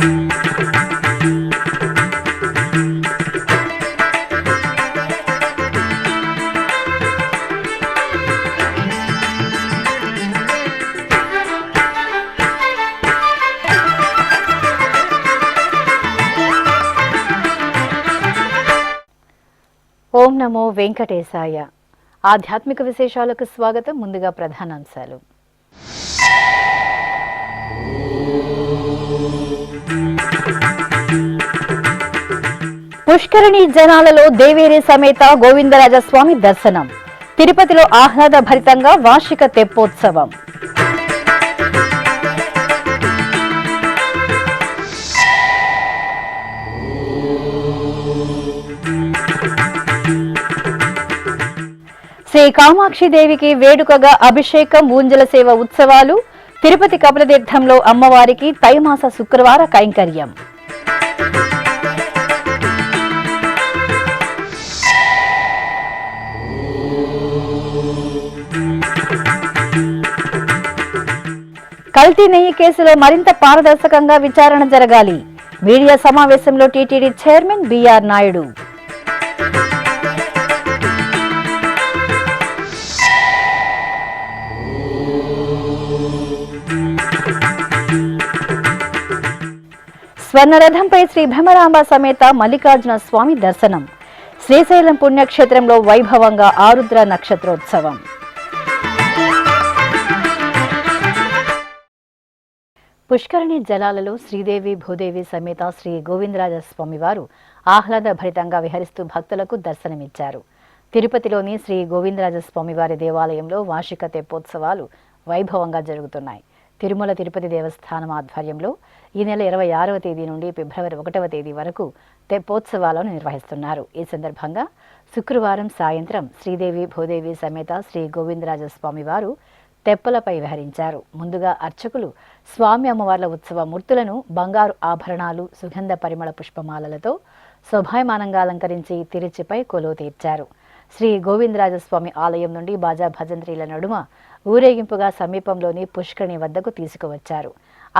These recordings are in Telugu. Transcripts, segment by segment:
ఓం నమో వెంకటేశాయ. ఆధ్యాత్మిక విశేషాలకు స్వాగతం. ముందుగా ప్రధానాంశాలు. పుష్కరిణి జనాలలో దేవేరి సమేత గోవిందరాజస్వామి దర్శనం. తిరుపతిలో ఆహ్లాదభరితంగా వార్షిక తెప్పోత్సవం. శ్రీ కామాక్షిదేవికి వేడుకగా అభిషేకం, ఊంజల సేవ ఉత్సవాలు. తిరుపతి కపిలతీర్థంలో అమ్మవారికి తైమాస శుక్రవార కైంకర్యం. కల్తీ నెయ్యి కేసులో మరింత పారదర్శకంగా విచారణ జరగాలి. మీడియా సమావేశంలో టీటీడీ చైర్మన్ బిఆర్ నాయుడు. స్వర్ణరథంపై శ్రీ భ్రమరాంబ సమేత మల్లికార్జున స్వామి దర్శనం. శ్రీశైలం పుణ్యక్షేత్రంలో వైభవంగా ఆరుద్ర నక్షత్రోత్సవం. పుష్కరిణి జలాలలో శ్రీదేవి భూదేవి సమేత శ్రీ గోవిందరాజస్వామి వారు ఆహ్లాదభరితంగా విహరిస్తూ భక్తులకు దర్శనమిచ్చారు. తిరుపతిలోని శ్రీ గోవిందరాజస్వామి వారి దేవాలయంలో వార్షిక తెప్పోత్సవాలు వైభవంగా జరుగుతున్నాయి. తిరుమల తిరుపతి దేవస్థానం ఆధ్వర్యంలో ఈ నెల 26వ తేదీ నుండి ఫిబ్రవరి 1వ తేదీ వరకు తెప్పోత్సవాలను నిర్వహిస్తున్నారు. ఈ సందర్భంగా శుక్రవారం సాయంత్రం శ్రీదేవి భూదేవి సమేత శ్రీ గోవిందరాజస్వామి వారు తెప్పలపై విహరించారు. ముందుగా అర్చకులు స్వామి అమ్మవార్ల ఉత్సవ మూర్తులను బంగారు ఆభరణాలు, సుగంధ పరిమళ పుష్పమాలలతో శోభాయమానంగా అలంకరించి తిరుచిపై కొలువు తీర్చారు. శ్రీ గోవిందరాజస్వామి ఆలయం నుండి బాజా భజంత్రీల నడుమ ఊరేగింపుగా సమీపంలోని పుష్కరిణి వద్దకు తీసుకువచ్చారు.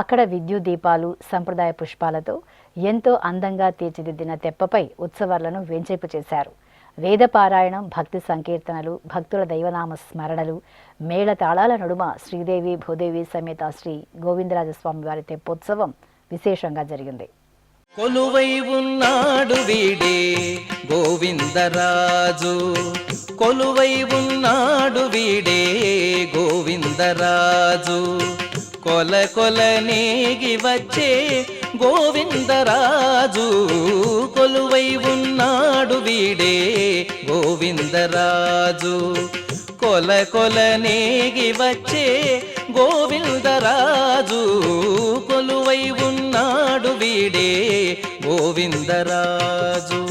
అక్కడ విద్యుత్ దీపాలు, సంప్రదాయ పుష్పాలతో ఎంతో అందంగా తీర్చిదిద్దిన తెప్పపై ఉత్సవాలను వేంచేపు చేశారు. వేద పారాయణం, భక్తి సంకీర్తనలు, భక్తుల దైవనామ స్మరణలు, మేళ తాళాల నడుమ శ్రీదేవి భూదేవి సమేత శ్రీ గోవిందరాజస్వామి వారి తెప్పోత్సవం విశేషంగా జరిగింది. కొలువై ఉన్నాడు వీడే గోవిందరాజు, కొలువై ఉన్నాడు వీడే గోవిందరాజు, కొల కొల నేగి వచ్చే గోవిందరాజు, కొలువై ఉన్నాడు వీడే గోవిందరాజు, కొల కొల నేగి వచ్చే గోవిందరాజు, కొలువై ఉన్నాడు వీడే గోవిందరాజు.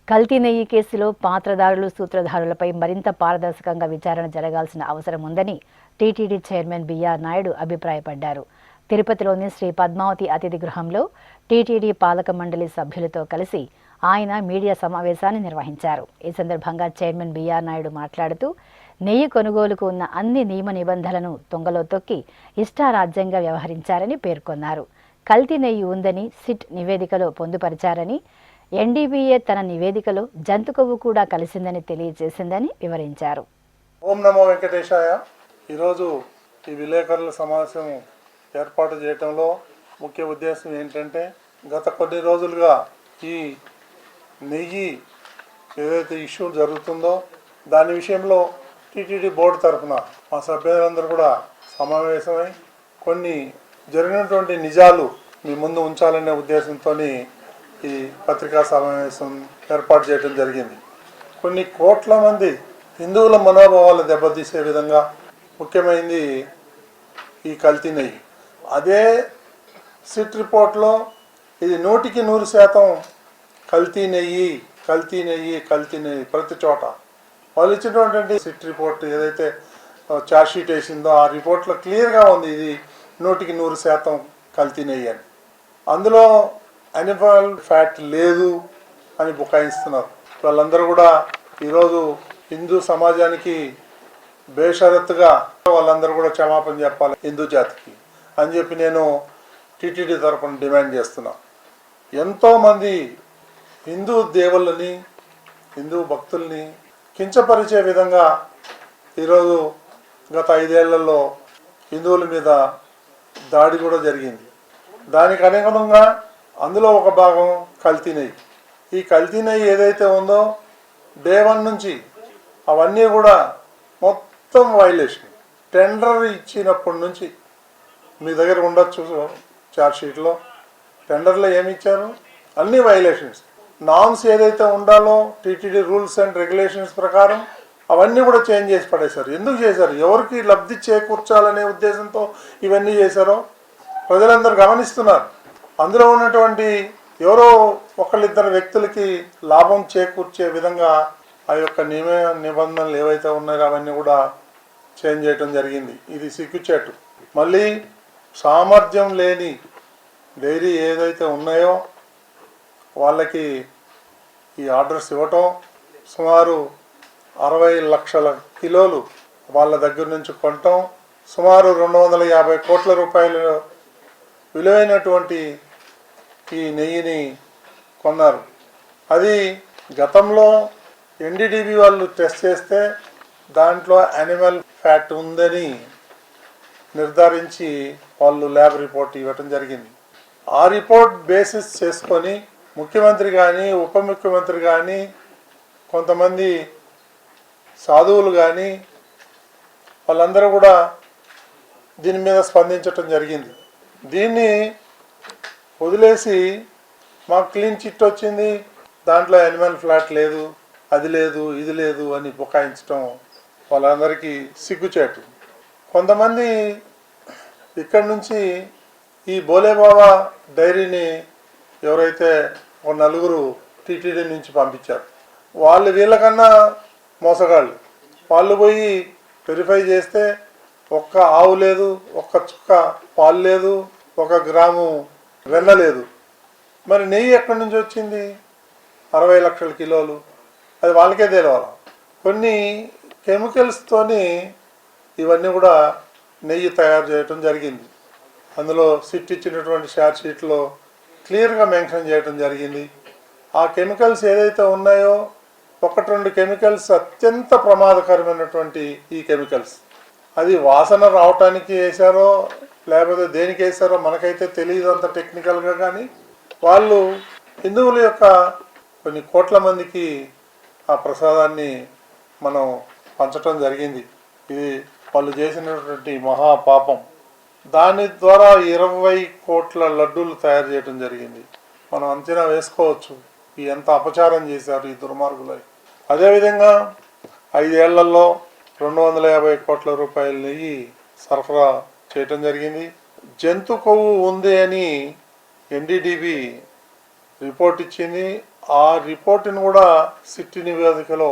కల్తీ నెయ్యి కేసులో పాత్రదారులు, సూత్రధారులపై మరింత పారదర్శకంగా విచారణ జరగాల్సిన అవసరం ఉందని టీటీడీ చైర్మన్ బిఆర్ నాయుడు అభిప్రాయపడ్డారు. తిరుపతిలోని శ్రీ పద్మావతి అతిథి గృహంలో టీటీడీ పాలక మండలి సభ్యులతో కలిసి ఆయన మీడియా సమావేశాన్ని నిర్వహించారు. ఈ సందర్భంగా చైర్మన్ బిఆర్ నాయుడు మాట్లాడుతూ నెయ్యి కొనుగోలుకు ఉన్న అన్ని నియమ నిబంధనలను తొంగలో తొక్కి ఇష్టారాజ్యంగా వ్యవహరించారని పేర్కొన్నారు. కల్తీ నెయ్యి ఉందని సిట్ నివేదికలో పొందుపరిచారని, ఎన్డీబీఏ తన నివేదికలో జంతు కొవ్వు కూడా కలిసిందని తెలియజేసిందని వివరించారు. ఓం నమో వెంకటేశాయ. ఈరోజు ఈ విలేకరుల సమావేశం ఏర్పాటు చేయడంలో ముఖ్య ఉద్దేశం ఏంటంటే, గత కొన్ని రోజులుగా ఈ నెయ్యి ఏదైతే ఇష్యూ జరుగుతుందో దాని విషయంలో టీటీడీ బోర్డు తరఫున మా సభ్యులందరూ కూడా సమావేశమై కొన్ని జరిగినటువంటి నిజాలు మీ ముందు ఉంచాలనే ఉద్దేశంతో ఈ పత్రికా సమావేశం ఏర్పాటు చేయడం జరిగింది. కొన్ని కోట్ల మంది హిందువుల మనోభావాలు దెబ్బతీసే విధంగా ముఖ్యమైనది ఈ కల్తీ నెయ్యి. అదే సిట్ రిపోర్ట్లో ఇది 100% కల్తీ నెయ్యి కల్తీ నెయ్యి కల్తీ నెయ్యి ప్రతి చోట. వాళ్ళు ఇచ్చినటువంటి సిట్ రిపోర్ట్ ఏదైతే ఛార్జ్షీట్ వేసిందో ఆ రిపోర్ట్లో క్లియర్గా ఉంది ఇది 100% కల్తీ నెయ్యి అని. అందులో యానిమల్ ఫ్యాట్ లేదు అని బుకాయిస్తున్నారు. వాళ్ళందరూ కూడా ఈరోజు హిందూ సమాజానికి బేషరత్తుగా వాళ్ళందరూ కూడా క్షమాపణ చెప్పాలి హిందూ జాతికి అని చెప్పి నేను టీటీడీ తరఫున డిమాండ్ చేస్తున్నా. ఎంతోమంది హిందూ దేవుళ్ళని, హిందూ భక్తుల్ని కించపరిచే విధంగా ఈరోజు గత 5 ఏళ్లలో హిందువుల మీద దాడి కూడా జరిగింది. దానికి అనుగుణంగా అందులో ఒక భాగం కల్తీ నెయ్యి. ఈ కల్తీ నెయ్యి ఏదైతే ఉందో డే 1 నుంచి అవన్నీ కూడా మొత్తం వైలేషన్. టెండర్ ఇచ్చినప్పటి నుంచి మీ దగ్గర ఉండొచ్చు చార్జ్షీట్లో. టెండర్లో ఏమి ఇచ్చారు? అన్ని వైలేషన్స్. నామ్స్ ఏదైతే ఉండాలో టీటీడీ రూల్స్ అండ్ రెగ్యులేషన్స్ ప్రకారం అవన్నీ కూడా చేంజ్ చేసి పడేశారు. ఎందుకు చేశారు? ఎవరికి లబ్ధి చేకూర్చాలనే ఉద్దేశంతో ఇవన్నీ చేశారో ప్రజలందరూ గమనిస్తున్నారు. అందులో ఉన్నటువంటి ఎవరో ఒకళ్ళిద్దరు వ్యక్తులకి లాభం చేకూర్చే విధంగా ఆ యొక్క నిబంధనలు ఏవైతే ఉన్నాయో అవన్నీ కూడా చేంజ్ చేయడం జరిగింది. ఇది సిగ్గుచేటు. మళ్ళీ సామర్థ్యం లేని డైరీ ఏదైతే ఉన్నాయో వాళ్ళకి ఈ ఆర్డర్స్ ఇవ్వటం, సుమారు 60 లక్షల కిలోలు వాళ్ళ దగ్గర నుంచి కొనటం, సుమారు 250 కోట్ల రూపాయలు విలువైనటువంటి ఈ నెయ్యిని కొన్నారు. అది గతంలో ఎన్డీడీబీ వాళ్ళు టెస్ట్ చేస్తే దాంట్లో యానిమల్ ఫ్యాట్ ఉందని నిర్ధారించి వాళ్ళు ల్యాబ్ రిపోర్ట్ ఇవ్వటం జరిగింది. ఆ రిపోర్ట్ బేసిస్ చేసుకొని ముఖ్యమంత్రి కానీ, ఉప ముఖ్యమంత్రి కానీ, కొంతమంది సాధువులు కానీ వాళ్ళందరూ కూడా దీని మీద స్పందించటం జరిగింది. దీన్ని వదిలేసి మాకు క్లీన్ చిట్ వచ్చింది, దాంట్లో యానిమల్ ఫ్లాట్ లేదు, అది లేదు, ఇది లేదు అని బుకాయించడం వాళ్ళందరికీ సిగ్గుచేటు. కొంతమంది ఇక్కడి నుంచి ఈ బోలేబాబా డైరీని ఎవరైతే ఒక 4 టీటీడీ నుంచి పంపించారు, వాళ్ళు వీళ్ళకన్నా మోసగాళ్ళు. వాళ్ళు పోయి వెరిఫై చేస్తే ఒక్క ఆవు లేదు, ఒక్క చుక్క పాలు లేదు, 1 గ్రాము వెన్న లేదు. మరి నెయ్యి ఎక్కడి నుంచి వచ్చింది? 60 లక్షల కిలోలు. అది వాళ్ళకే తెలవాలి. కొన్ని కెమికల్స్తోని ఇవన్నీ కూడా నెయ్యి తయారు చేయటం జరిగింది. అందులో సిట్ ఇచ్చినటువంటి చార్జ్షీట్లో క్లియర్గా మెన్షన్ చేయడం జరిగింది. ఆ కెమికల్స్ ఏదైతే ఉన్నాయో 1-2 కెమికల్స్ అత్యంత ప్రమాదకరమైనటువంటి ఈ కెమికల్స్. అది వాసన రావటానికి వేశారో లేకపోతే దేనికి వేశారో మనకైతే తెలియదు అంత టెక్నికల్గా. కానీ వాళ్ళు హిందువుల యొక్క కొన్ని కోట్ల మందికి ఆ ప్రసాదాన్ని మనం పంచటం జరిగింది. ఇది వాళ్ళు చేసినటువంటి మహాపాపం. దాని ద్వారా 20 కోట్ల లడ్డూలు తయారు చేయడం జరిగింది. మనం అంచనా వేసుకోవచ్చు ఎంత అపచారం చేశారు ఈ దుర్మార్గులు. అదేవిధంగా 5 ఏళ్లలో 250 కోట్ల రూపాయల నెయ్యి సరఫరా చేయటం జరిగింది. జంతు కొవ్వు ఉంది అని ఎన్డీడీబీ రిపోర్ట్ ఇచ్చింది. ఆ రిపోర్టును కూడా సిట్టి నివేదికలో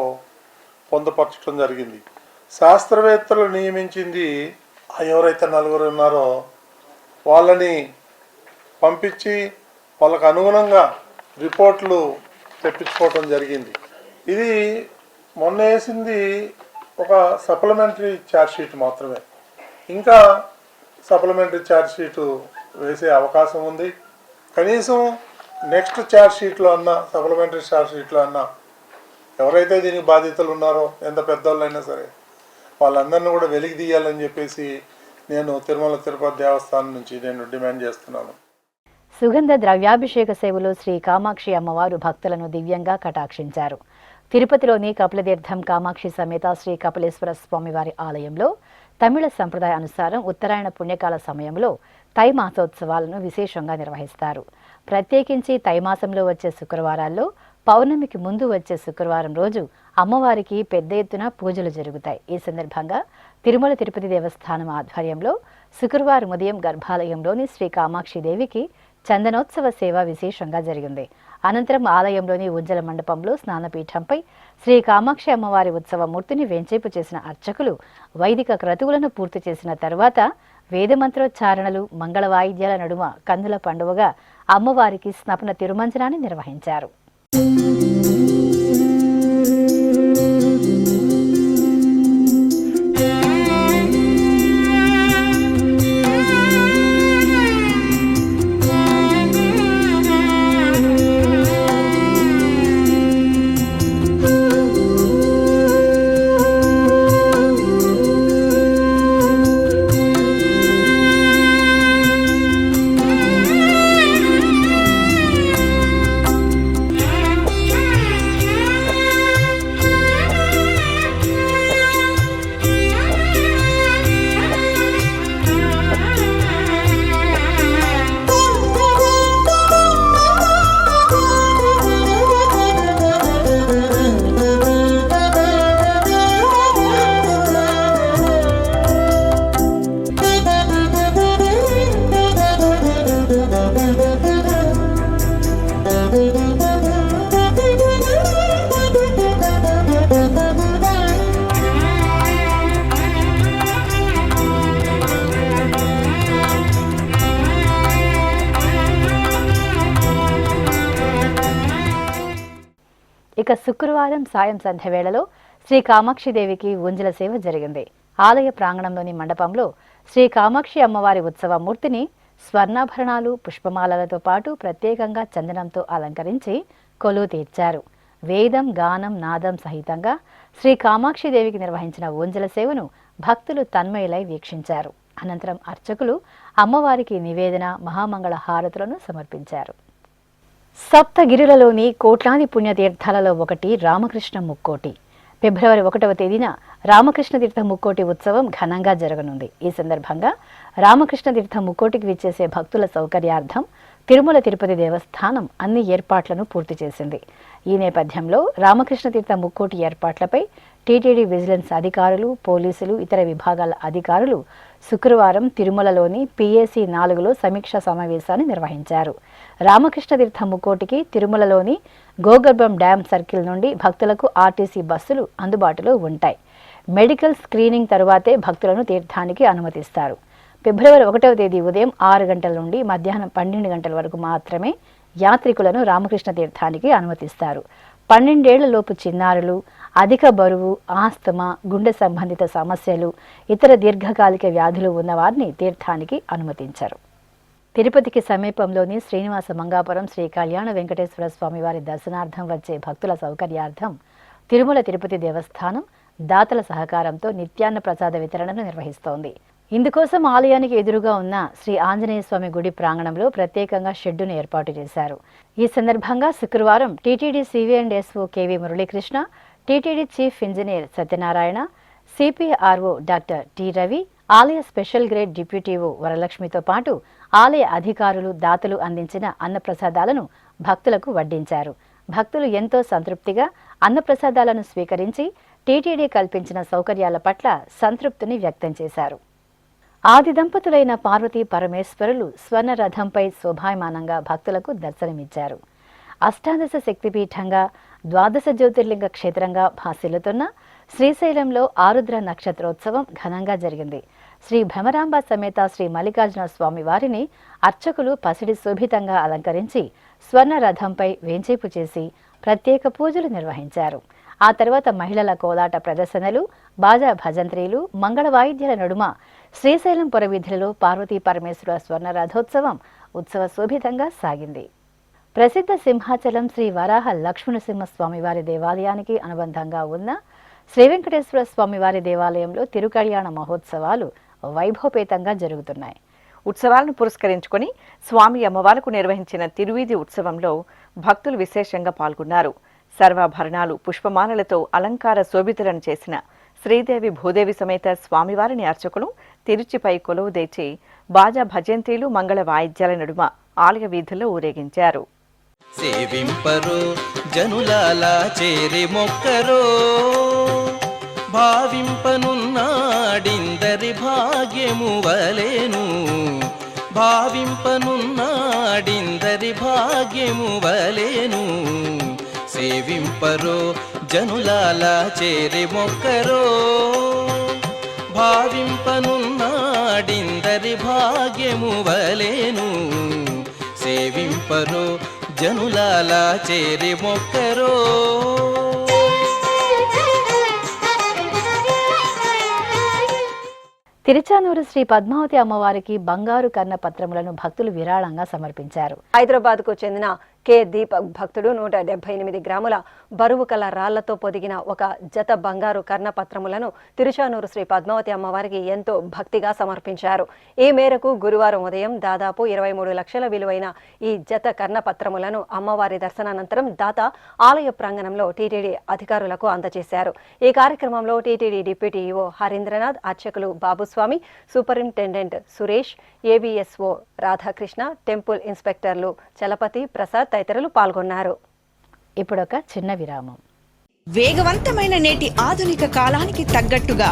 పొందుపరచడం జరిగింది. శాస్త్రవేత్తలు నియమించింది ఎవరైతే 4 ఉన్నారో వాళ్ళని పంపించి వాళ్ళకు అనుగుణంగా రిపోర్ట్లు తెప్పించుకోవటం జరిగింది. ఇది మొన్న వేసింది ఒక సప్లిమెంటరీ ఛార్జ్షీట్ మాత్రమే. ఇంకా సప్లిమెంటరీ ఛార్జ్షీటు వేసే అవకాశం ఉంది. కనీసం నెక్స్ట్ ఛార్జ్షీట్లో అన్నా, సప్లిమెంటరీ ఛార్జ్షీట్లో అన్నా ఎవరైతే దీనికి బాధ్యతలు ఉన్నారో ఎంత పెద్దవాళ్ళైనా సరే వాళ్ళందరినీ కూడా వెలికి తీయాలని చెప్పేసి నేను తిరుమల తిరుపతి దేవస్థానం నుంచి నేను డిమాండ్ చేస్తున్నాను. సుగంధ ద్రవ్యాభిషేక సేవలో శ్రీ కామాక్షి అమ్మవారు భక్తులను దివ్యంగా కటాక్షించారు. తిరుపతిలోని కపిలతీర్థం కామాక్షి సమేత శ్రీ కపిలేశ్వర స్వామివారి ఆలయంలో తమిళ సంప్రదాయ అనుసారం ఉత్తరాయణ పుణ్యకాల సమయంలో తై మాసోత్సవాలను విశేషంగా నిర్వహిస్తారు. ప్రత్యేకించి తైమాసంలో వచ్చే శుక్రవారాల్లో పౌర్ణమికి ముందు వచ్చే శుక్రవారం రోజు అమ్మవారికి పెద్ద ఎత్తున పూజలు జరుగుతాయి. ఈ సందర్భంగా తిరుమల తిరుపతి దేవస్థానం ఆధ్వర్యంలో శుక్రవారం ఉదయం గర్భాలయంలోని శ్రీ కామాక్షి దేవికి చందనోత్సవ సేవ విశేషంగా జరిగింది. అనంతరం ఆలయంలోని ఉజ్జల మండపంలో స్నానపీఠంపై శ్రీ కామాక్షి అమ్మవారి ఉత్సవ మూర్తిని వెంచేపు చేసిన అర్చకులు వైదిక క్రతువులను పూర్తి చేసిన తర్వాత వేదమంత్రోచ్చారణలు మంగళ వాయిద్యాల నడుమ కన్నుల పండువగా అమ్మవారికి స్నపన తిరుమంజనాన్ని నిర్వహించారు. ఇక శుక్రవారం సాయం సంధ్య వేళలో శ్రీ కామాక్షిదేవికి ఊంజల సేవ జరిగింది. ఆలయ ప్రాంగణంలోని మండపంలో శ్రీ కామాక్షి అమ్మవారి ఉత్సవ మూర్తిని స్వర్ణాభరణాలు పుష్పమాలలతో పాటు ప్రత్యేకంగా చందనంతో అలంకరించి కొలువు తీర్చారు. వేదం గానం నాదం సహితంగా శ్రీ కామాక్షిదేవికి నిర్వహించిన ఊంజల సేవను భక్తులు తన్మయులై వీక్షించారు. అనంతరం అర్చకులు అమ్మవారికి నివేదన మహామంగళ హారతులను సమర్పించారు. సప్తగిరులలోని కోట్లాది పుణ్యతీర్థాలలో ఒకటి రామకృష్ణ ముక్కోటి. ఫిబ్రవరి 1వ తేదీన రామకృష్ణ తీర్థ ముక్కోటి ఉత్సవం ఘనంగా జరగనుంది. ఈ సందర్భంగా రామకృష్ణ తీర్థ ముక్కోటికి విచ్చేసే భక్తుల సౌకర్యార్థం తిరుమల తిరుపతి దేవస్థానం అన్ని ఏర్పాట్లను పూర్తి చేసింది. ఈ నేపథ్యంలో రామకృష్ణ తీర్థ ముక్కోటి ఏర్పాట్లపై టీటీడీ విజిలెన్స్ అధికారులు, పోలీసులు, ఇతర విభాగాల అధికారులు శుక్రవారం తిరుమలలోని PAC 4లో సమీక్షా సమావేశాన్ని నిర్వహించారు. రామకృష్ణ తీర్థ ముక్కోటికి తిరుమలలోని గోగర్భం డ్యాం సర్కిల్ నుండి భక్తులకు ఆర్టీసీ బస్సులు అందుబాటులో ఉంటాయి. మెడికల్ స్క్రీనింగ్ తరువాతే భక్తులను తీర్థానికి అనుమతిస్తారు. ఫిబ్రవరి 1వ తేదీ ఉదయం 6 గంటల నుండి మధ్యాహ్నం 12 గంటల వరకు మాత్రమే యాత్రికులను రామకృష్ణ తీర్థానికి అనుమతిస్తారు. 12 ఏళ్లలోపు చిన్నారులు, అధిక బరువు, ఆస్తమా, గుండె సంబంధిత సమస్యలు, ఇతర దీర్ఘకాలిక వ్యాధులు ఉన్నవారిని తీర్థానికి అనుమతించరు. తిరుపతికి సమీపంలోని శ్రీనివాస మంగాపురం శ్రీ కళ్యాణ వెంకటేశ్వర స్వామి వారి దర్శనార్థం వచ్చే భక్తుల సౌకర్యార్థం తిరుమల తిరుపతి దేవస్థానం దాతల సహకారంతో నిత్యాన్న ప్రసాద వితరణను నిర్వహిస్తోంది. ఇందుకోసం ఆలయానికి ఎదురుగా ఉన్న శ్రీ ఆంజనేయ స్వామి గుడి ప్రాంగణంలో ప్రత్యేకంగా షెడ్డును ఏర్పాటు చేశారు. ఈ సందర్భంగా శుక్రవారం TTD CV&SO KV Muralikrishna, TTD chief engineer Satyanarayana, CPRO doctor T Ravi, ఆలయ స్పెషల్ గ్రేడ్ డిప్యూటీఓ వరలక్ష్మితో పాటు ఆలయ అధికారులు, దాతలు అందించిన అన్నప్రసాదాలను భక్తులకు వడ్డించారు. భక్తులు ఎంతో సంతృప్తిగా అన్నప్రసాదాలను స్వీకరించి టీటీడీ కల్పించిన సౌకర్యాల పట్ల సంతృప్తిని వ్యక్తం చేశారు. ఆది దంపతులైన పార్వతీ పరమేశ్వరులు స్వర్ణ రథంపై శోభాయమానంగా భక్తులకు దర్శనమిచ్చారు. అష్టాదశ శక్తిపీఠంగా, 12 జ్యోతిర్లింగ క్షేత్రంగా భాసిల్లుతున్న శ్రీశైలంలో ఆరుద్ర నక్షత్రోత్సవం ఘనంగా జరిగింది. శ్రీ భ్రమరాంబ సమేత శ్రీ మల్లికార్జున స్వామి వారిని అర్చకులు పసిడి శోభితంగా అలంకరించి స్వర్ణ రథంపై వేంచేపు చేసి ప్రత్యేక పూజలు నిర్వహించారు. ఆ తర్వాత మహిళల కోలాట ప్రదర్శనలు, బాజా భజంత్రీలు, మంగళ వాయిద్యాల నడుమ శ్రీశైలం పురవీధులలో పార్వతీ పరమేశ్వర స్వర్ణ రథోత్సవం ఉత్సవ శోభితంగా సాగింది. ప్రసిద్ధ సింహాచలం శ్రీ వరాహ లక్ష్మణసింహ స్వామివారి దేవాలయానికి అనుబంధంగా ఉన్న శ్రీ వెంకటేశ్వర స్వామివారి దేవాలయంలో తిరుకళ్యాణ మహోత్సవాలు వైభవపేతంగా జరుగుతున్నాయి. ఉత్సవాలను పురస్కరించుకొని స్వామి అమ్మవార్లకు నిర్వహించిన తిరువీధి ఉత్సవంలో భక్తులు విశేషంగా పాల్గొన్నారు. సర్వాభరణాలు, పుష్పమాలలతో అలంకార శోభితులను చేసిన శ్రీదేవి భూదేవి సమేత స్వామివారిని అర్చకులు తిరుచిపై కొలువు తెచ్చి బాజా భజంత్రీలు, మంగళ వాయిద్యాల నడుమ ఆలయ వీధుల్లో ఊరేగించారు. సేవింపరో జనులాలా చేరి మొక్కరో, భావింపనున్నాడిందరి భాగ్యము వలెను, భావింపనున్నాడిందరి భాగ్యము వలెను. సేవింపరో జనులాలా చేరి మొక్కరో, భావింపనున్నాడిందరి ఆడిందరి భాగ్యము వలెను సేవింపరో జనులాలా చేరి మొక్కరో. తిరుచానూరు శ్రీ పద్మావతి అమ్మవారికి బంగారు కర్ణ పత్రములను భక్తులు విరాళంగా సమర్పించారు. హైదరాబాద్కు చెందిన కె దీపక్ భక్తుడు 178 గ్రాముల బరువు కల రాళ్లతో పొదిగిన ఒక జత బంగారు కర్ణపత్రములను తిరుచానూరు శ్రీ పద్మావతి అమ్మవారికి ఎంతో భక్తిగా సమర్పించారు. ఈ మేరకు గురువారం ఉదయం దాదాపు 23 లక్షల విలువైన ఈ జత కర్ణపత్రములను అమ్మవారి దర్శనానంతరం దాత ఆలయ ప్రాంగణంలో టీటీడీ అధికారులకు అందజేశారు. ఈ కార్యక్రమంలో టీటీడీ డిప్యూటీ ఈవో హరీంద్రనాథ్, అర్చకులు బాబుస్వామి, సూపరింటెండెంట్ సురేష్, ఏబిఎస్ఓ రాధాకృష్ణ, టెంపుల్ ఇన్స్పెక్టర్లు చలపతి, ప్రసాద్ తదితరులు పాల్గొన్నారు. ఇప్పుడొక చిన్న విరామం. వేగవంతమైన నేటి ఆధునిక కాలానికి తగ్గట్టుగా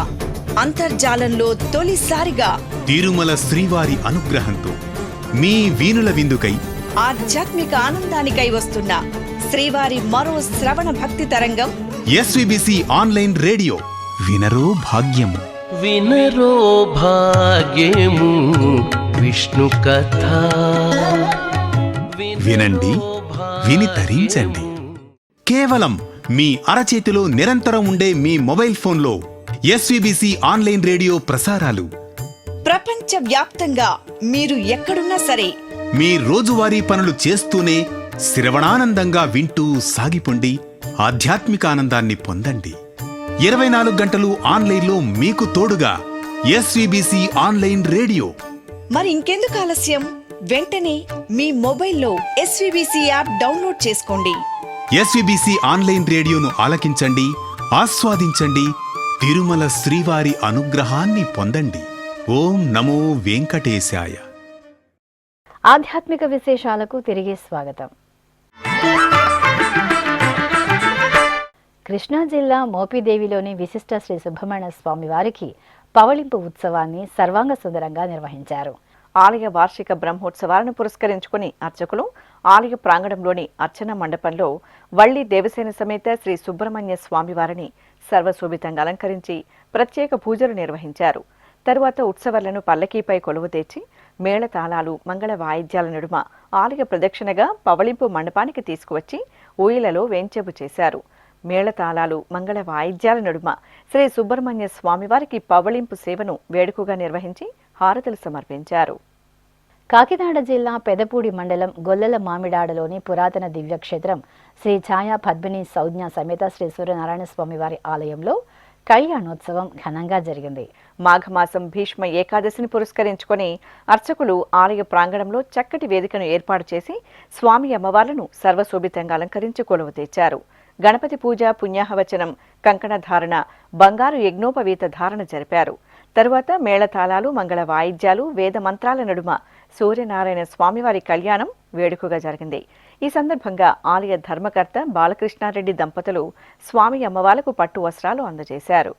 అంతర్జాలంలో తొలిసారిగా తిరుమల శ్రీవారి అనుగ్రహంతో మీ వీణుల విందుకై ఆధ్యాత్మిక ఆనందానికై వస్తున్న శ్రీవారి మరో శ్రవణ భక్తి తరంగం ఎస్విబిసి ఆన్లైన్ రేడియో వినరో భాగ్యము. వినరో భాగ్యము విష్ణు కథ వినండి, విని తరించండి. కేవలం మీ అరచేతిలో నిరంతరం ఉండే మీ మొబైల్ ఫోన్లో ఎస్విబిసి ఆన్లైన్ రేడియో ప్రసారాలు ప్రపంచ వ్యాప్తంగా మీరు ఎక్కడున్నా సరే మీ రోజువారీ పనులు చేస్తూనే శ్రవణానందంగా వింటూ సాగిపోండి, ఆధ్యాత్మిక ఆనందాన్ని పొందండి. 24 గంటలు ఆన్లైన్లో మీకు తోడుగా ఎస్విబిసి ఆన్లైన్ రేడియో. మరి ఇంకెందుకు ఆలస్యం? వెంటనే మీ మొబైల్లో ఎస్విబిసి యాప్ డౌన్లోడ్ చేసుకోండి. ఎస్విబిసి ఆన్లైన్ రేడియోను ఆలకించండి, ఆస్వాదించండి, తిరుమల శ్రీవారి అనుగ్రహాన్ని పొందండి. ఓం నమో వెంకటేశాయ. ఆధ్యాత్మిక విశేషాలకు తిరిగి స్వాగతం. కృష్ణా జిల్లా మోపిదేవిలోని విశిష్ట శ్రీ సుబ్రహ్మణ్య స్వామి వారికి పవళింపు ఉత్సవాన్ని సర్వాంగ సుందరంగా నిర్వహించారు. ఆలయ వార్షిక బ్రహ్మోత్సవాలను పురస్కరించుకుని అర్చకులు ఆలయ ప్రాంగణంలోని అర్చన మండపంలో వల్లి దేవసేన సమేత శ్రీ సుబ్రహ్మణ్య స్వామివారిని సర్వశోభితంగా అలంకరించి ప్రత్యేక పూజలు నిర్వహించారు. తరువాత ఉత్సవాలను పల్లకీపై కొలువు తెచ్చి మేళతాళాలు, మంగళ వాయిద్యాల నడుమ ఆలయ ప్రదక్షిణగా పవళింపు మండపానికి తీసుకువచ్చి ఊయలలో వేంచేపు చేశారు. మేళతాళాలు, మంగళ వాయిద్యాల నడుమ శ్రీ సుబ్రహ్మణ్య స్వామివారికి పవళింపు సేవను వేడుకగా నిర్వహించి హారతులు సమర్పించారు. కాకినాడ జిల్లా పెదపూడి మండలం గొల్లల మామిడాడలోని పురాతన దివ్యక్షేత్రం శ్రీ ఛాయా పద్మిని సౌజ్ఞ సమేత శ్రీ సూర్యనారాయణ స్వామివారి ఆలయంలో కళ్యాణోత్సవం ఘనంగా జరిగింది. మాఘమాసం భీష్మ ఏకాదశిని పురస్కరించుకొని అర్చకులు ఆలయ ప్రాంగణంలో చక్కటి వేదికను ఏర్పాటు చేసి స్వామి అమ్మవార్లను సర్వశోభితంగా అలంకరించి కొలువు తెచ్చారు. గణపతి పూజ, పుణ్యాహవచనం, కంకణ ధారణ, బంగారు యజ్ఞోపవీత ధారణ జరిపారు. తరువాత మేళతాళాలు, మంగళ వాయిద్యాలు, వేద మంత్రాల నడుమ సూర్యనారాయణ స్వామివారి కళ్యాణం వేడుకగా జరిగింది. ఈ సందర్భంగా ఆలయ ధర్మకర్త బాలకృష్ణారెడ్డి దంపతులు స్వామి అమ్మవార్లకు పట్టు వస్త్రాలు అందజేశారు.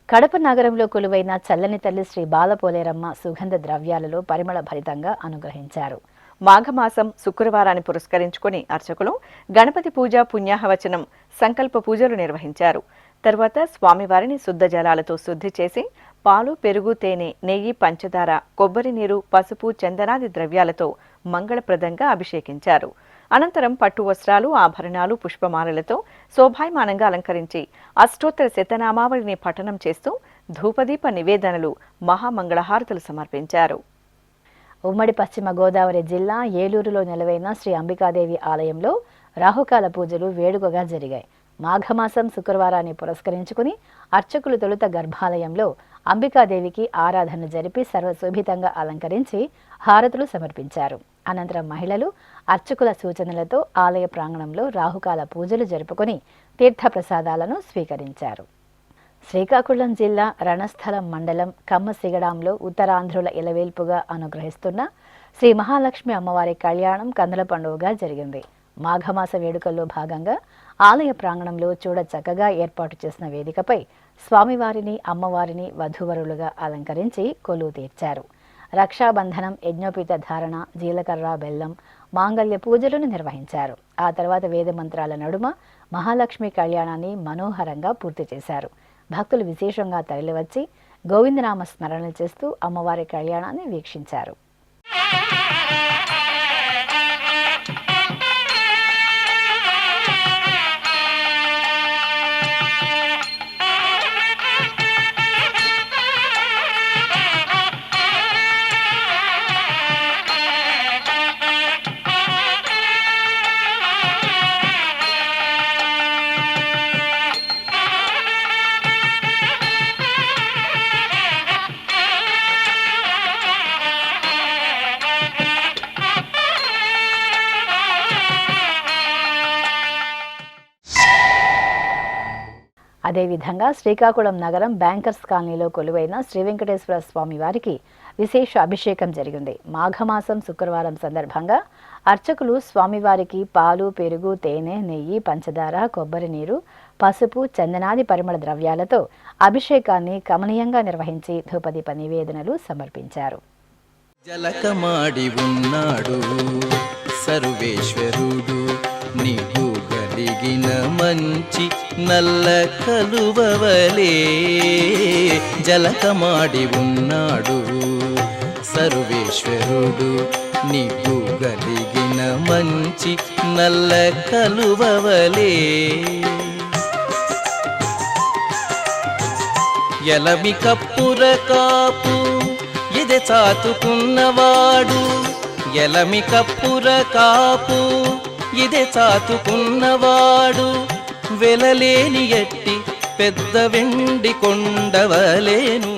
కడప నగరంలో కొలువైన చల్లని తల్లి శ్రీ బాలపోలేరమ్మ సుగంధ ద్రవ్యాలలో పరిమళ భరితంగా అనుగ్రహించారు. మాఘమాసం శుక్రవారాన్ని పురస్కరించుకుని అర్చకులు గణపతి పూజ, పుణ్యాహవచనం, సంకల్ప పూజలు నిర్వహించారు. తరువాత స్వామివారిని శుద్ధ జలాలతో శుద్ధి చేసి పాలు, పెరుగు, తేనె, నెయ్యి, పంచదార, కొబ్బరి నీరు, పసుపు, చందనాది ద్రవ్యాలతో మంగళప్రదంగా అభిషేకించారు. అనంతరం పట్టు వస్త్రాలు, ఆభరణాలు, పుష్పమాలలతో శోభాయమానంగా అలంకరించి అష్టోత్తర శతనామావళిని పఠనం చేస్తూ ధూపదీప నివేదనలు, మహామంగళహారతులు సమర్పించారు. ఉమ్మడి పశ్చిమ గోదావరి జిల్లా ఏలూరులో నెలవైన శ్రీ అంబికాదేవి ఆలయంలో రాహుకాల పూజలు వేడుకగా జరిగాయి. మాఘమాసం శుక్రవారాన్ని పురస్కరించుకుని అర్చకులు తొలుత గర్భాలయంలో అంబికాదేవికి ఆరాధన జరిపి సర్వశోభితంగా అలంకరించి హారతులు సమర్పించారు. అనంతరం మహిళలు అర్చకుల సూచనలతో ఆలయ ప్రాంగణంలో రాహుకాల పూజలు జరుపుకొని తీర్థప్రసాదాలను స్వీకరించారు. శ్రీకాకుళం జిల్లా రణస్థలం మండలం కమ్మసిగడాంలో ఉత్తరాంధ్రుల ఇలవేల్పుగా అనుగ్రహిస్తున్న శ్రీ మహాలక్ష్మి అమ్మవారి కళ్యాణం కందల పండుగగా జరిగింది. మాఘమాస వేడుకల్లో భాగంగా ఆలయ ప్రాంగణంలో చూడ చక్కగా ఏర్పాటు చేసిన వేదికపై స్వామివారిని, అమ్మవారిని వధూవరులుగా అలంకరించి కొలువు తీర్చారు. రక్షాబంధనం, యజ్ఞోపీత ధారణ, జీలకర్ర, బెల్లం, మాంగళ్య పూజలను నిర్వహించారు. ఆ తర్వాత వేద మంత్రాల నడుమ మహాలక్ష్మి కళ్యాణాన్ని మనోహరంగా పూర్తి చేశారు. భక్తులు విశేషంగా తరలివచ్చి గోవిందనామ స్మరణలు చేస్తూ అమ్మవారి కళ్యాణాన్ని వీక్షించారు. అదేవిధంగా శ్రీకాకుళం నగరం బ్యాంకర్స్ కాలనీలో కొలువైన శ్రీ వెంకటేశ్వర స్వామి వారికి విశేష అభిషేకం జరిగింది. మాఘమాసం శుక్రవారం సందర్భంగా అర్చకులు స్వామివారికి పాలు, పెరుగు, తేనె, నెయ్యి, పంచదార, కొబ్బరి నీరు, పసుపు, చందనాది పరిమళ ద్రవ్యాలతో అభిషేకాన్ని కమనీయంగా నిర్వహించి ధూపదీప నివేదనలు సమర్పించారు. జలకమాడి ఉన్నాడు సర్వేశ్వరుడు, నీవు గలిగిన మంచి నల్ల కలువవలే. జలకమాడి ఉన్నాడు సర్వేశ్వరుడు, నీవు గలిగిన మంచి నల్ల కలువవలే. ఎలమి కప్పుర కాపు ఇది చాతుకున్నవాడు, ఎలమి కప్పుర కాపు ఇదే చాతుకున్నవాడు, వెలలేని ఎట్టి పెద్ద వెండి కొండవలేను.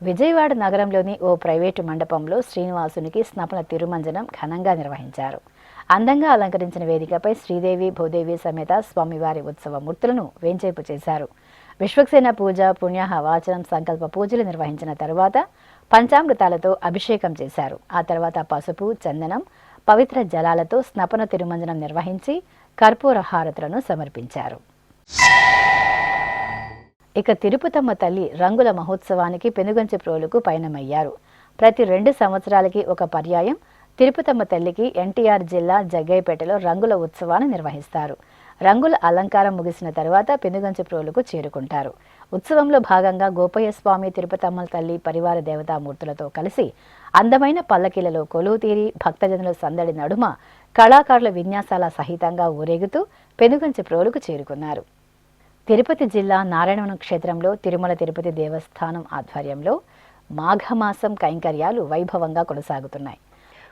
విజయవాడ నగరంలోని ఓ ప్రైవేటు మండపంలో శ్రీనివాసునికి స్నపన తిరుమంజనం ఘనంగా నిర్వహించారు. అందంగా అలంకరించిన వేదికపై శ్రీదేవి భూదేవి సమేత స్వామివారి ఉత్సవ మూర్తులను వేంచేపు చేశారు. విశ్వక్సేన పూజ, పుణ్యాహ వాచనం, సంకల్ప పూజలు నిర్వహించిన తరువాత పంచామృతాలతో అభిషేకం చేశారు. ఆ తర్వాత పసుపు, చందనం, పవిత్ర జలాలతో స్నపన తిరుమంజనం నిర్వహించి కర్పూర హారతులను సమర్పించారు. ఇక తిరుపతమ్మ తల్లి రంగుల మహోత్సవానికి పెనుగంచి ప్రోలుకు పయనమయ్యారు. ప్రతి 2 సంవత్సరాలకి ఒక పర్యాయం తిరుపతమ్మ తల్లికి ఎన్టీఆర్ జిల్లా జగ్గయ్యపేటలో రంగుల ఉత్సవాన్ని నిర్వహిస్తారు. రంగుల అలంకారం ముగిసిన తర్వాత పెనుగంచి ప్రోలుకు చేరుకుంటారు. ఉత్సవంలో భాగంగా గోపయ్య స్వామి, తిరుపతమ్మ తల్లి పరివార దేవతామూర్తులతో కలిసి అందమైన పల్లకీలలో కొలువు తీరి భక్తజనుల సందడి నడుమ కళాకారుల విన్యాసాల సహితంగా ఊరేగుతూ పెనుగంచి ప్రోలుకు చేరుకున్నారు. తిరుపతి జిల్లా నారాయణవనం క్షేత్రంలో తిరుమల తిరుపతి దేవస్థానం ఆధ్వర్యంలో మాఘమాసం కైంకర్యాలు వైభవంగా కొనసాగుతున్నాయి.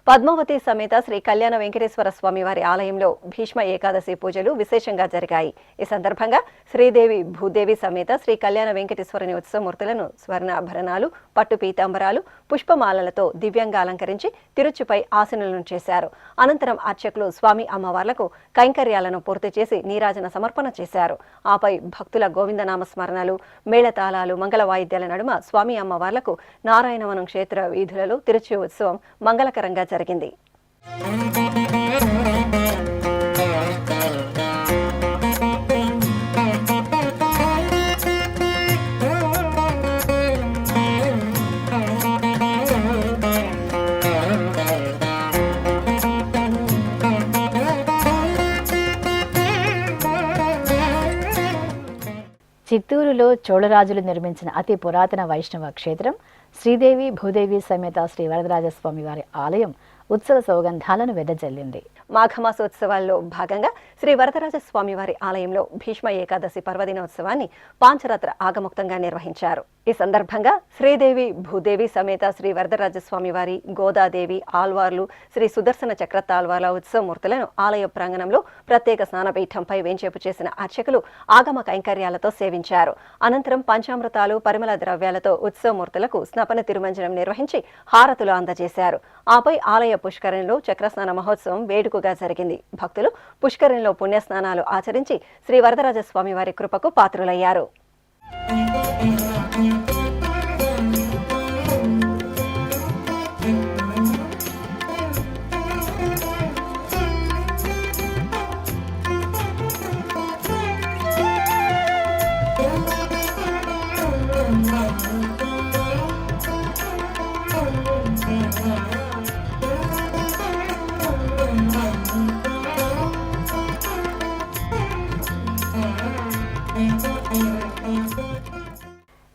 పద్మావతి సమేత శ్రీ కళ్యాణ వెంకటేశ్వర స్వామి వారి ఆలయంలో భీష్మ ఏకాదశి పూజలు విశేషంగా జరిగాయి. ఈ సందర్భంగా శ్రీదేవి భూదేవి సమేత శ్రీ కళ్యాణ వెంకటేశ్వరుని ఉత్సవమూర్తులను స్వర్ణాభరణాలు, పట్టు పీతాంబరాలు, పుష్పమాలలతో దివ్యంగా అలంకరించి తిరుచుపై ఆసనులను చేశారు. అనంతరం అర్చకులు స్వామి అమ్మవార్లకు కైంకర్యాలను పూర్తి చేసి నీరాజన సమర్పణ చేశారు. ఆపై భక్తుల గోవిందనామ స్మరణలు, మేళతాళాలు, మంగళ వాయిద్యాల నడుమ స్వామి అమ్మవార్లకు నారాయణవనం క్షేత్ర వీధులలో తిరుచి ఉత్సవం మంగళకరంగా జరిగింది. చిత్తూరులో చోళరాజులు నిర్మించిన అతి పురాతన వైష్ణవ క్షేత్రం శ్రీదేవి భూదేవి సమేత శ్రీ వరదరాజస్వామి వారి ఆలయం ఉత్సవ సౌగంధాలను వెదజల్లింది. మాఘమాసోత్సవాల్లో భాగంగా శ్రీ వరదరాజస్వామి వారి ఆలయంలో భీష్మ ఏకాదశి పర్వదినోత్సవాన్ని పాంచరాత్ర ఆగముక్తంగా నిర్వహించారు. ఈ సందర్భంగా శ్రీదేవి భూదేవి సమేత శ్రీ వరదరాజస్వామి వారి, గోదాదేవి, ఆల్వార్లు, శ్రీ సుదర్శన చక్రతాల్వార్ల ఉత్సవమూర్తులను ఆలయ ప్రాంగణంలో ప్రత్యేక స్నానపీఠంపై వేంచేపు చేసిన అర్చకులు ఆగమ కైంకర్యాలతో సేవించారు. అనంతరం పంచామృతాలు, పరిమళ ద్రవ్యాలతో ఉత్సవమూర్తులకు స్నపన తిరుమంజనం నిర్వహించి హారతులు అందజేశారు. ఆపై ఆలయ పుష్కరంలో చక్రస్నాన మహోత్సవం వేడుకగా జరిగింది. భక్తులు పుష్కరంలో పుణ్యస్నానాలు ఆచరించి శ్రీ వరదరాజస్వామి వారి కృపకు పాత్రులయ్యారు.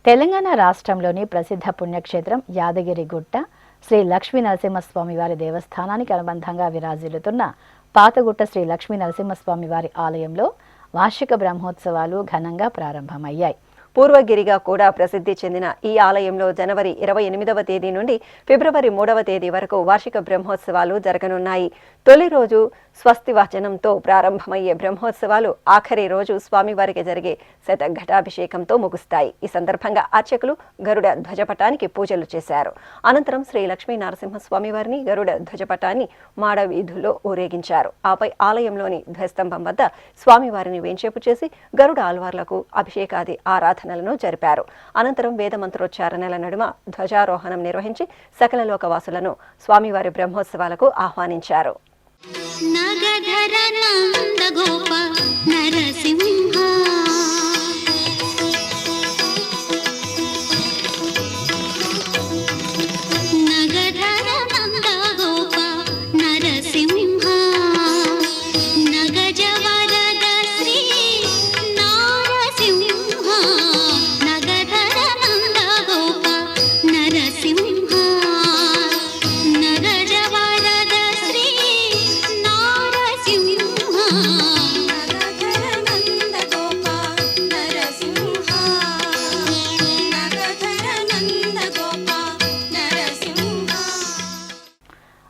తెలంగాణ రాష్ట్రంలోని ప్రసిద్ధ పుణ్యక్షేత్రం యాదగిరిగుట్ట శ్రీ లక్ష్మీ నరసింహస్వామి వారి దేవస్థానానికి అనుబంధంగా విరాజిల్లుతున్న పాతగుట్ట శ్రీ లక్ష్మీ నరసింహస్వామి వారి ఆలయంలో వార్షిక బ్రహ్మోత్సవాలు ఘనంగా ప్రారంభమయ్యాయి. పూర్వగిరిగా కూడా ప్రసిద్ధి చెందిన ఈ ఆలయంలో జనవరి 28వ తేదీ నుండి ఫిబ్రవరి 3వ తేదీ వరకు వార్షిక బ్రహ్మోత్సవాలు జరగనున్నాయి. తొలి రోజు స్వస్తి వచనంతో ప్రారంభమయ్యే బ్రహ్మోత్సవాలు ఆఖరి రోజు స్వామివారికి జరిగే శతఘటాభిషేకంతో ముగుస్తాయి. ఈ సందర్భంగా అర్చకులు గరుడ ధ్వజపటానికి పూజలు చేశారు. అనంతరం శ్రీ లక్ష్మీ నరసింహస్వామి వారిని గరుడ ధ్వజపటాన్ని మాడ వీధుల్లో ఊరేగించారు. ఆపై ఆలయంలోని ధ్వజస్తంభం వద్ద స్వామివారిని వేంచేపు చేసి గరుడ ఆల్వార్లకు అభిషేకాది ఆరాధనలను జరిపారు. అనంతరం వేద మంత్రోచ్చారణల నడుమ ధ్వజారోహణం నిర్వహించి సకల లోకవాసులను స్వామివారి బ్రహ్మోత్సవాలకు ఆహ్వానించారు. నగధర నంద గోప నరసింహ నగధర నంద గోప నరసింహ నగజ వరద శ్రీ నారసింహ నగధర నంద గోప నరసింహ నగజ వరద శ్రీ నారసింహ నగధర నంద గోప నరసింహ నగధర నంద గోప నరసింహ.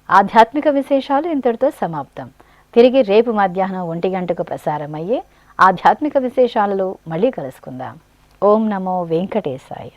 ఆధ్యాత్మిక విశేషాలు ఇంతటితో సమాప్తం. తిరిగి రేపు మధ్యాహ్నం 1 గంటకు ప్రసారమయ్యే ఆధ్యాత్మిక విశేషాలలో మళ్ళీ కలుసుకుందాం. ఓం నమో వెంకటేశాయ.